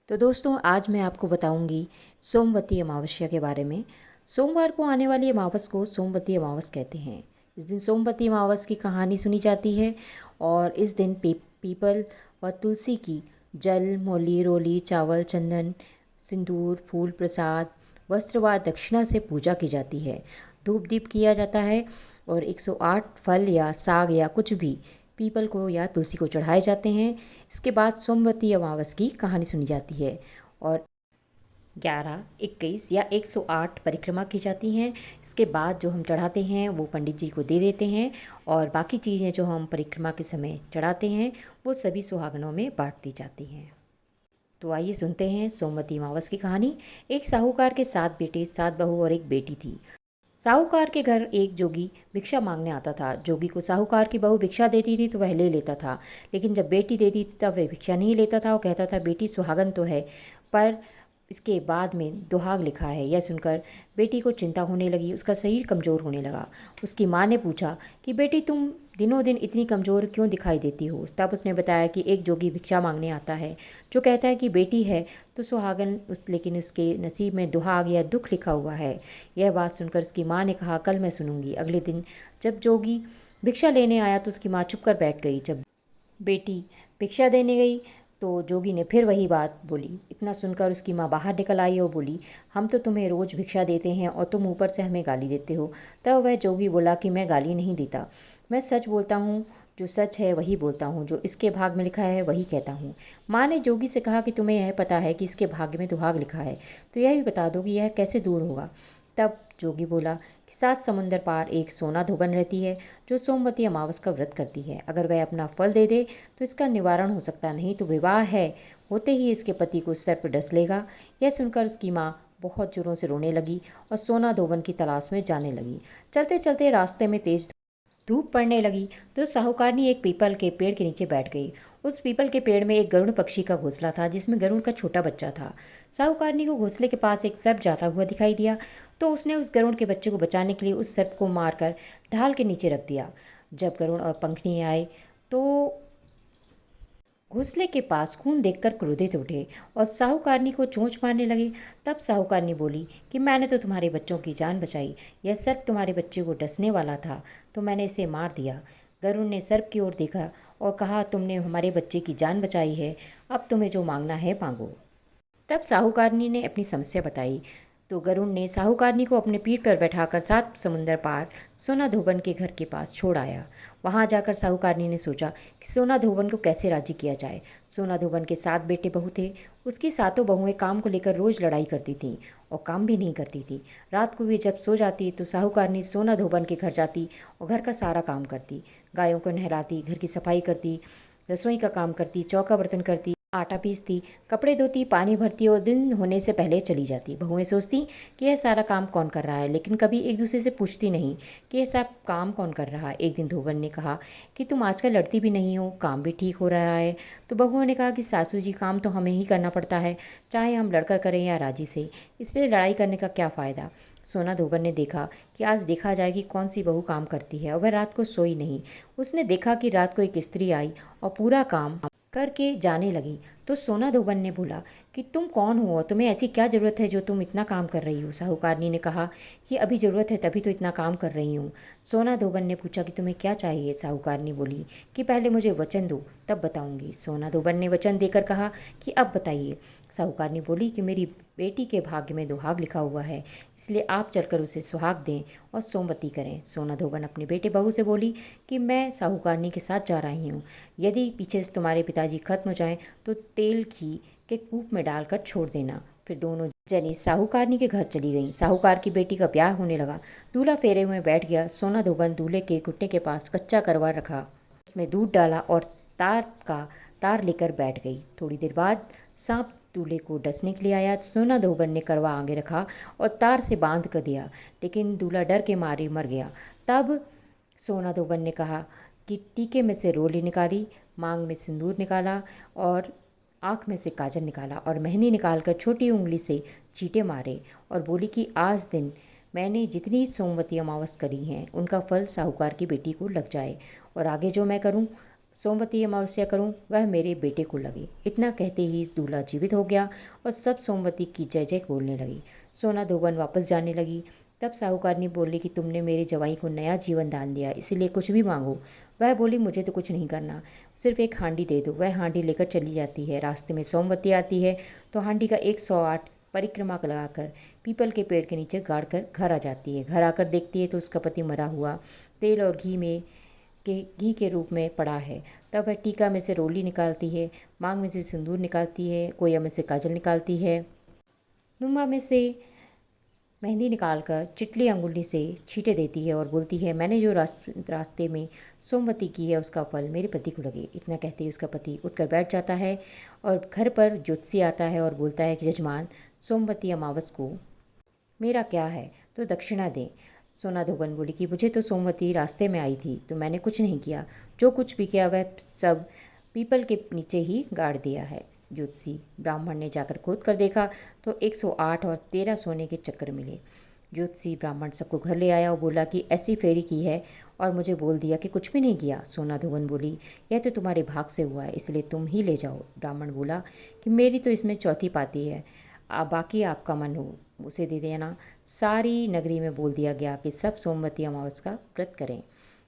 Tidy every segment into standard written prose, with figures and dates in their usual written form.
तो दोस्तों आज मैं आपको बताऊंगी सोमवती अमावस्या के बारे में। सोमवार को आने वाली अमावस को सोमवती अमावस कहते हैं। इस दिन सोमवती अमावस की कहानी सुनी जाती है और इस दिन पीपल व तुलसी की जल मोली रोली चावल चंदन सिंदूर फूल प्रसाद वस्त्र व दक्षिणा से पूजा की जाती है। धूप दीप किया जाता है और 108 फल या साग या कुछ भी पीपल को या तुलसी को चढ़ाए जाते हैं। इसके बाद सोमवती अमावस की कहानी सुनी जाती है और 11, 21 या 108 परिक्रमा की जाती हैं। इसके बाद जो हम चढ़ाते हैं वो पंडित जी को दे देते हैं और बाकी चीज़ें जो हम परिक्रमा के समय चढ़ाते हैं वो सभी सुहागनों में बांट दी जाती हैं। तो आइए सुनते हैं सोमवती अमावस की कहानी। एक साहूकार के 7 बेटे 7 बहू और एक बेटी थी। साहूकार के घर एक जोगी भिक्षा मांगने आता था। जोगी को साहूकार की बहू भिक्षा देती थी तो वह ले लेता था, लेकिन जब बेटी देती थी तब वह भिक्षा नहीं लेता था। वो कहता था बेटी सुहागन तो है पर इसके बाद में दुहाग लिखा है। यह सुनकर बेटी को चिंता होने लगी, उसका शरीर कमज़ोर होने लगा। उसकी माँ ने पूछा कि बेटी तुम दिनों दिन इतनी कमज़ोर क्यों दिखाई देती हो। तब उसने बताया कि एक जोगी भिक्षा मांगने आता है जो कहता है कि बेटी है तो सुहागन लेकिन उसके नसीब में दुहाग या दुख लिखा हुआ है। यह बात सुनकर उसकी माँ ने कहा कल मैं सुनूंगी। अगले दिन जब जोगी भिक्षा लेने आया तो उसकी माँ चुप कर बैठ गई। जब बेटी भिक्षा देने गई तो जोगी ने फिर वही बात बोली। इतना सुनकर उसकी माँ बाहर निकल आई और बोली हम तो तुम्हें रोज़ भिक्षा देते हैं और तुम ऊपर से हमें गाली देते हो। तब वह जोगी बोला कि मैं गाली नहीं देता, मैं सच बोलता हूँ, जो सच है वही बोलता हूँ, जो इसके भाग में लिखा है वही कहता हूँ। माँ ने जोगी से कहा कि तुम्हें यह पता है कि इसके भाग्य में दुहाग लिखा है तो यह भी बता दो कि यह कैसे दूर होगा। तब जोगी बोला कि 7 समुंदर पार एक सोना धोबन रहती है जो सोमवती अमावस का व्रत करती है। अगर वह अपना फल दे दे तो इसका निवारण हो सकता, नहीं तो विवाह है होते ही इसके पति को सर्प डस लेगा। यह सुनकर उसकी माँ बहुत जोरों से रोने लगी और सोना धोबन की तलाश में जाने लगी। चलते चलते रास्ते में तेज धूप पड़ने लगी तो साहूकारनी एक पीपल के पेड़ के नीचे बैठ गई। उस पीपल के पेड़ में एक गरुड़ पक्षी का घोंसला था जिसमें गरुड़ का छोटा बच्चा था। साहूकारनी को घोंसले के पास एक सर्प जाता हुआ दिखाई दिया तो उसने उस गरुड़ के बच्चे को बचाने के लिए उस सर्प को मारकर ढाल के नीचे रख दिया। जब गरुड़ और पंखनी आए तो घोंसले के पास खून देखकर क्रोधित उठे और साहूकारनी को चोंच मारने लगे। तब साहूकारनी बोली कि मैंने तो तुम्हारे बच्चों की जान बचाई, यह सर्प तुम्हारे बच्चे को डसने वाला था तो मैंने इसे मार दिया। गरुड़ ने सर्प की ओर देखा और कहा तुमने हमारे बच्चे की जान बचाई है, अब तुम्हें जो मांगना है मांगो। तब साहूकारनी ने अपनी समस्या बताई तो गरुड़ ने साहूकारनी को अपने पीठ पर बैठाकर 7 समुंदर पार सोना धोबन के घर के पास छोड़ आया। वहां जाकर साहूकारनी ने सोचा कि सोना धोबन को कैसे राजी किया जाए। सोना धोबन के 7 बेटे बहू थे। उसकी सातों बहुएं काम को लेकर रोज लड़ाई करती थीं और काम भी नहीं करती थी। रात को वे जब सो जाती तो साहूकारनी सोना धोबन के घर जाती और घर का सारा काम करती, गायों को नहलाती, घर की सफाई करती, रसोई का काम करती, चौका बर्तन करती, आटा पीसती, कपड़े धोती, पानी भरती और दिन होने से पहले चली जाती। बहुएं सोचती कि यह सारा काम कौन कर रहा है, लेकिन कभी एक दूसरे से पूछती नहीं कि यह सब काम कौन कर रहा है। एक दिन धोबन ने कहा कि तुम आजकल लड़ती भी नहीं हो, काम भी ठीक हो रहा है। तो बहुओं ने कहा कि सासू जी काम तो हमें ही करना पड़ता है, चाहे हम लड़कर करें या राजी से, इसलिए लड़ाई करने का क्या फ़ायदा। सोना धोबन ने देखा कि आज देखा जाए कि कौन सी बहू काम करती है और वह रात को सोई नहीं। उसने देखा कि रात को एक स्त्री आई और पूरा काम करके जाने लगी। तो सोना धोबन ने बोला कि तुम कौन हो और तुम्हें ऐसी क्या ज़रूरत है जो तुम इतना काम कर रही हो। साहूकारनी ने कहा कि अभी ज़रूरत है तभी तो इतना काम कर रही हूँ। सोना धोबन ने पूछा कि तुम्हें क्या चाहिए। साहूकारनी बोली कि पहले मुझे वचन दो तब बताऊंगी। सोना धोबन ने वचन देकर कहा कि अब बताइए। साहूकारनी बोली कि मेरी बेटी के भाग्य में दुहाग लिखा हुआ है, इसलिए आप चलकर उसे सुहाग दें और सोमवती करें। सोना धोबन अपने बेटे बहू से बोली कि मैं साहूकारनी के साथ जा रही हूँ, यदि पीछे से तुम्हारे पिताजी खत्म हो जाएं तो तेल घी के कूप में डालकर छोड़ देना। फिर दोनों जनी साहूकारनी के घर चली गईं। साहूकार की बेटी का ब्याह होने लगा। दूल्हा फेरे में बैठ गया। सोना धोबन दूल्हे के घुटने के पास कच्चा करवा रखा, उसमें दूध डाला और तार लेकर बैठ गई। थोड़ी देर बाद सांप दूल्हे को डसने के लिए आया। सोना धोबन ने करवा आगे रखा और तार से बांध कर दिया, लेकिन दूल्हा डर के मारे मर गया। तब सोना धोबन ने कहा कि टीके में से रोली निकाली, मांग में सिंदूर निकाला और आँख में से काजल निकाला और मेहंदी निकालकर छोटी उंगली से चींटे मारे और बोली कि आज दिन मैंने जितनी सोमवती अमावस करी हैं उनका फल साहूकार की बेटी को लग जाए और आगे जो मैं करूं सोमवती अमावस्या करूं वह मेरे बेटे को लगे। इतना कहते ही दूल्हा जीवित हो गया और सब सोमवती की जय जय बोलने लगी। सोना धोबन वापस जाने लगी। तब साहूकारनी बोली कि तुमने मेरे जवाई को नया जीवन दान दिया, इसीलिए कुछ भी मांगो। वह बोली मुझे तो कुछ नहीं करना, सिर्फ एक हांडी दे दो। वह हांडी लेकर चली जाती है। रास्ते में सोमवती आती है तो हांडी का 108 परिक्रमा लगाकर पीपल के पेड़ के नीचे गाड़ कर घर आ जाती है। घर आकर देखती है तो उसका पति मरा हुआ तेल और घी के रूप में पड़ा है। तब वह टीका में से रोली निकालती है, मांग में से सिंदूर निकालती है, कोया में से काजल निकालती है, नुमा में से मेहंदी निकालकर चिटली अंगुली से छींटे देती है और बोलती है मैंने जो रास्ते में सोमवती की है उसका फल मेरे पति को लगे। इतना कहते ही उसका पति उठकर बैठ जाता है और घर पर ज्योतिषी आता है और बोलता है कि जजमान, सोमवती अमावस को मेरा क्या है तो दक्षिणा दें। सोना धोबन बोली कि मुझे तो सोमवती रास्ते में आई थी तो मैंने कुछ नहीं किया, जो कुछ भी किया वह सब पीपल के नीचे ही गाड़ दिया है। ज्योतिषी ब्राह्मण ने जाकर खोद कर देखा तो 108 और 13 सोने के चक्कर मिले। ज्योतिषी ब्राह्मण सबको घर ले आया और बोला कि ऐसी फेरी की है और मुझे बोल दिया कि कुछ भी नहीं किया। सोना धोबन बोली यह तो तुम्हारे भाग से हुआ है, इसलिए तुम ही ले जाओ। ब्राह्मण बोला कि मेरी तो इसमें चौथी पाती है, बाकी आपका मन हो उसे दे देना। सारी नगरी में बोल दिया गया कि सब सोमवती अमावस का व्रत करें।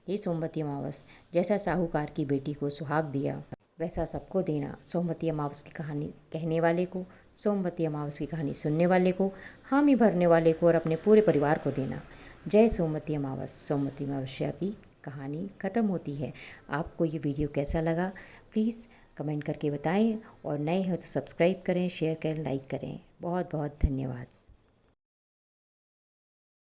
ये सोमवती अमावस जैसा साहूकार की बेटी को सुहाग दिया वैसा सबको देना। सोमवती अमावस की कहानी कहने वाले को, सोमवती अमावस की कहानी सुनने वाले को, हामी भरने वाले को और अपने पूरे परिवार को देना। जय सोमवती अमावस। सोमवती अमावस्या की कहानी ख़त्म होती है। आपको ये वीडियो कैसा लगा प्लीज़ कमेंट करके बताएं और नए हो तो सब्सक्राइब करें, शेयर करें, लाइक करें। बहुत बहुत धन्यवाद।